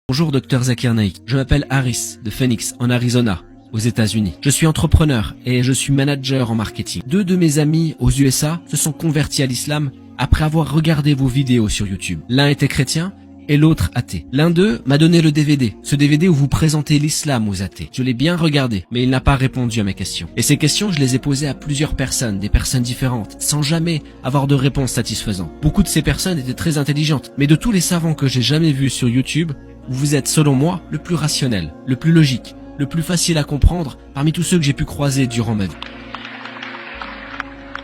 Bonjour Dr Zakir Naik, je m'appelle Harris de Phoenix en Arizona, aux États-Unis. Je suis entrepreneur et je suis manager en marketing. 2 de mes amis aux USA se sont convertis à l'islam après avoir regardé vos vidéos sur YouTube. L'un était chrétien et l'autre athée. L'un d'eux m'a donné le DVD, ce DVD où vous présentez l'islam aux athées. Je l'ai bien regardé, mais il n'a pas répondu à mes questions. Et ces questions, je les ai posées à plusieurs personnes, des personnes différentes, sans jamais avoir de réponse satisfaisante. Beaucoup de ces personnes étaient très intelligentes, mais de tous les savants que j'ai jamais vus sur YouTube, vous êtes, selon moi, le plus rationnel, le plus logique, le plus facile à comprendre parmi tous ceux que j'ai pu croiser durant ma vie.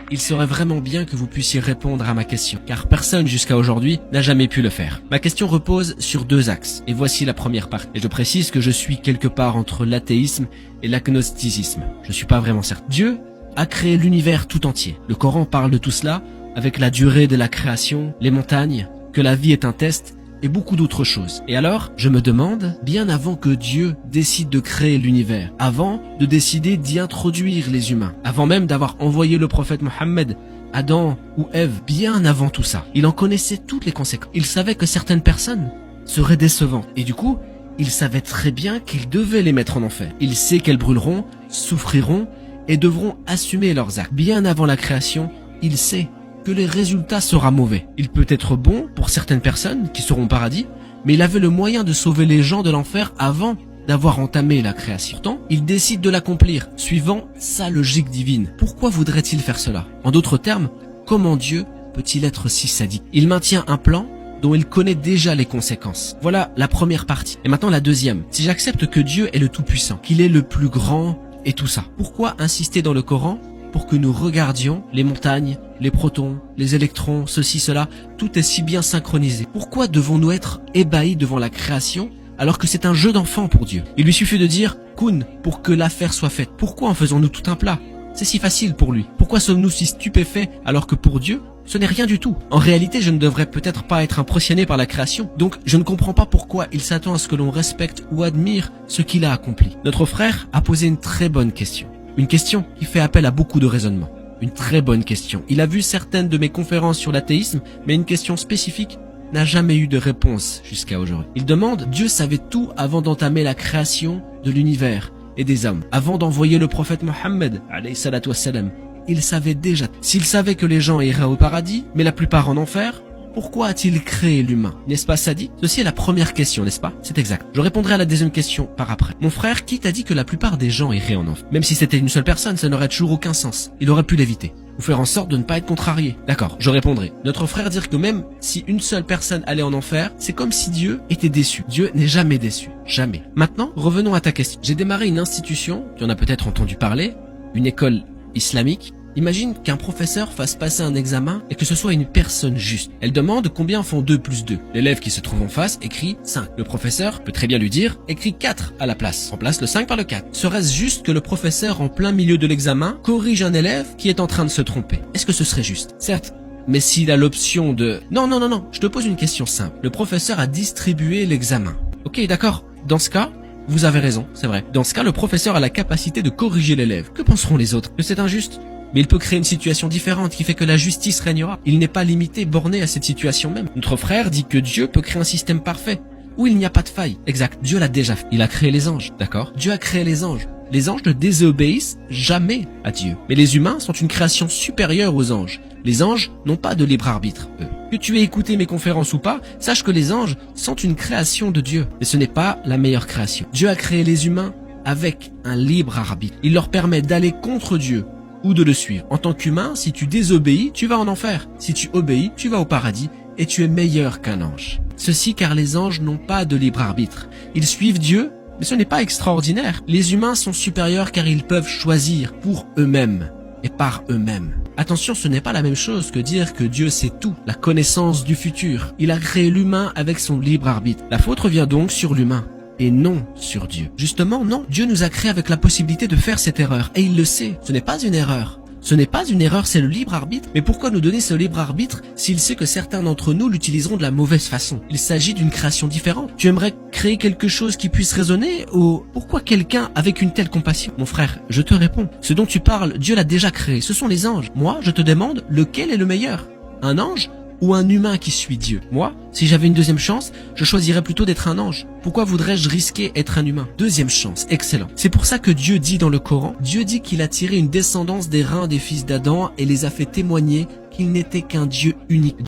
Il serait vraiment bien que vous puissiez répondre à ma question, car personne jusqu'à aujourd'hui n'a jamais pu le faire. Ma question repose sur 2 axes, et voici la première partie. Et je précise que je suis quelque part entre l'athéisme et l'agnosticisme. Je suis pas vraiment certain. Dieu a créé l'univers tout entier. Le Coran parle de tout cela, avec la durée de la création, les montagnes, que la vie est un test, et beaucoup d'autres choses. Et alors, je me demande, bien avant que Dieu décide de créer l'univers, avant de décider d'y introduire les humains, avant même d'avoir envoyé le prophète Mohammed, Adam ou Ève, bien avant tout ça, il en connaissait toutes les conséquences. Il savait que certaines personnes seraient décevantes. Et du coup, il savait très bien qu'il devait les mettre en enfer. Il sait qu'elles brûleront, souffriront et devront assumer leurs actes. Bien avant la création, il sait que les résultats seront mauvais. Il peut être bon pour certaines personnes qui seront au paradis, mais il avait le moyen de sauver les gens de l'enfer avant d'avoir entamé la création. Pourtant, il décide de l'accomplir, suivant sa logique divine. Pourquoi voudrait-il faire cela? En d'autres termes, comment Dieu peut-il être si sadique? Il maintient un plan dont il connaît déjà les conséquences. Voilà la première partie. Et maintenant la deuxième. Si j'accepte que Dieu est le Tout-Puissant, qu'il est le plus grand et tout ça, pourquoi insister dans le Coran pour que nous regardions les montagnes, les protons, les électrons, ceci, cela, tout est si bien synchronisé? Pourquoi devons-nous être ébahis devant la création alors que c'est un jeu d'enfant pour Dieu? Il lui suffit de dire « Kun » pour que l'affaire soit faite. Pourquoi en faisons-nous tout un plat? C'est si facile pour lui. Pourquoi sommes-nous si stupéfaits alors que pour Dieu, ce n'est rien du tout? En réalité, je ne devrais peut-être pas être impressionné par la création, donc je ne comprends pas pourquoi il s'attend à ce que l'on respecte ou admire ce qu'il a accompli. Notre frère a posé une très bonne question. Une question qui fait appel à beaucoup de raisonnement. Une très bonne question. Il a vu certaines de mes conférences sur l'athéisme, mais une question spécifique n'a jamais eu de réponse jusqu'à aujourd'hui. Il demande, Dieu savait tout avant d'entamer la création de l'univers et des hommes. Avant d'envoyer le prophète Mohammed, alayhi salatu wassalam, il savait déjà. S'il savait que les gens iraient au paradis, mais la plupart en enfer, pourquoi a-t-il créé l'humain? N'est-ce pas sadique? Ceci est la première question, n'est-ce pas? C'est exact. Je répondrai à la deuxième question par après. Mon frère, qui t'a dit que la plupart des gens iraient en enfer? Même si c'était une seule personne, ça n'aurait toujours aucun sens. Il aurait pu l'éviter. Ou faire en sorte de ne pas être contrarié. D'accord, je répondrai. Notre frère dire que même si une seule personne allait en enfer, c'est comme si Dieu était déçu. Dieu n'est jamais déçu. Jamais. Maintenant, revenons à ta question. J'ai démarré une institution, tu en as peut-être entendu parler, une école islamique. Imagine qu'un professeur fasse passer un examen et que ce soit une personne juste. Elle demande combien font 2 plus 2. L'élève qui se trouve en face écrit 5. Le professeur peut très bien lui dire écrit 4 à la place. Remplace le 5 par le 4. Serait-ce juste que le professeur en plein milieu de l'examen corrige un élève qui est en train de se tromper? Est-ce que ce serait juste? Certes. Mais s'il a l'option de... Non, je te pose une question simple. Le professeur a distribué l'examen. Ok, d'accord. Dans ce cas, vous avez raison, c'est vrai. Dans ce cas, le professeur a la capacité de corriger l'élève. Que penseront les autres? Que c'est injuste? Mais il peut créer une situation différente qui fait que la justice régnera. Il n'est pas limité, borné à cette situation même. Notre frère dit que Dieu peut créer un système parfait, où il n'y a pas de faille. Exact, Dieu l'a déjà fait. Il a créé les anges, d'accord? Dieu a créé les anges. Les anges ne désobéissent jamais à Dieu. Mais les humains sont une création supérieure aux anges. Les anges n'ont pas de libre arbitre, eux. Que tu aies écouté mes conférences ou pas, sache que les anges sont une création de Dieu. Mais ce n'est pas la meilleure création. Dieu a créé les humains avec un libre arbitre. Il leur permet d'aller contre Dieu ou de le suivre. En tant qu'humain, si tu désobéis, tu vas en enfer. Si tu obéis, tu vas au paradis et tu es meilleur qu'un ange. Ceci car les anges n'ont pas de libre arbitre. Ils suivent Dieu, mais ce n'est pas extraordinaire. Les humains sont supérieurs car ils peuvent choisir pour eux-mêmes et par eux-mêmes. Attention, ce n'est pas la même chose que dire que Dieu sait tout, la connaissance du futur. Il a créé l'humain avec son libre arbitre. La faute revient donc sur l'humain et non sur Dieu. Justement, non. Dieu nous a créé avec la possibilité de faire cette erreur. Et il le sait. Ce n'est pas une erreur. Ce n'est pas une erreur, c'est le libre arbitre. Mais pourquoi nous donner ce libre arbitre s'il sait que certains d'entre nous l'utiliseront de la mauvaise façon? Il s'agit d'une création différente. Tu aimerais créer quelque chose qui puisse résonner ou pourquoi quelqu'un avec une telle compassion? Mon frère, je te réponds. Ce dont tu parles, Dieu l'a déjà créé. Ce sont les anges. Moi, je te demande lequel est le meilleur? Un ange ou un humain qui suit Dieu? Moi, si j'avais une deuxième chance, je choisirais plutôt d'être un ange. Pourquoi voudrais-je risquer être un humain? Deuxième chance, excellent. C'est pour ça que Dieu dit dans le Coran, Dieu dit qu'il a tiré une descendance des reins des fils d'Adam et les a fait témoigner qu'il n'était qu'un Dieu unique.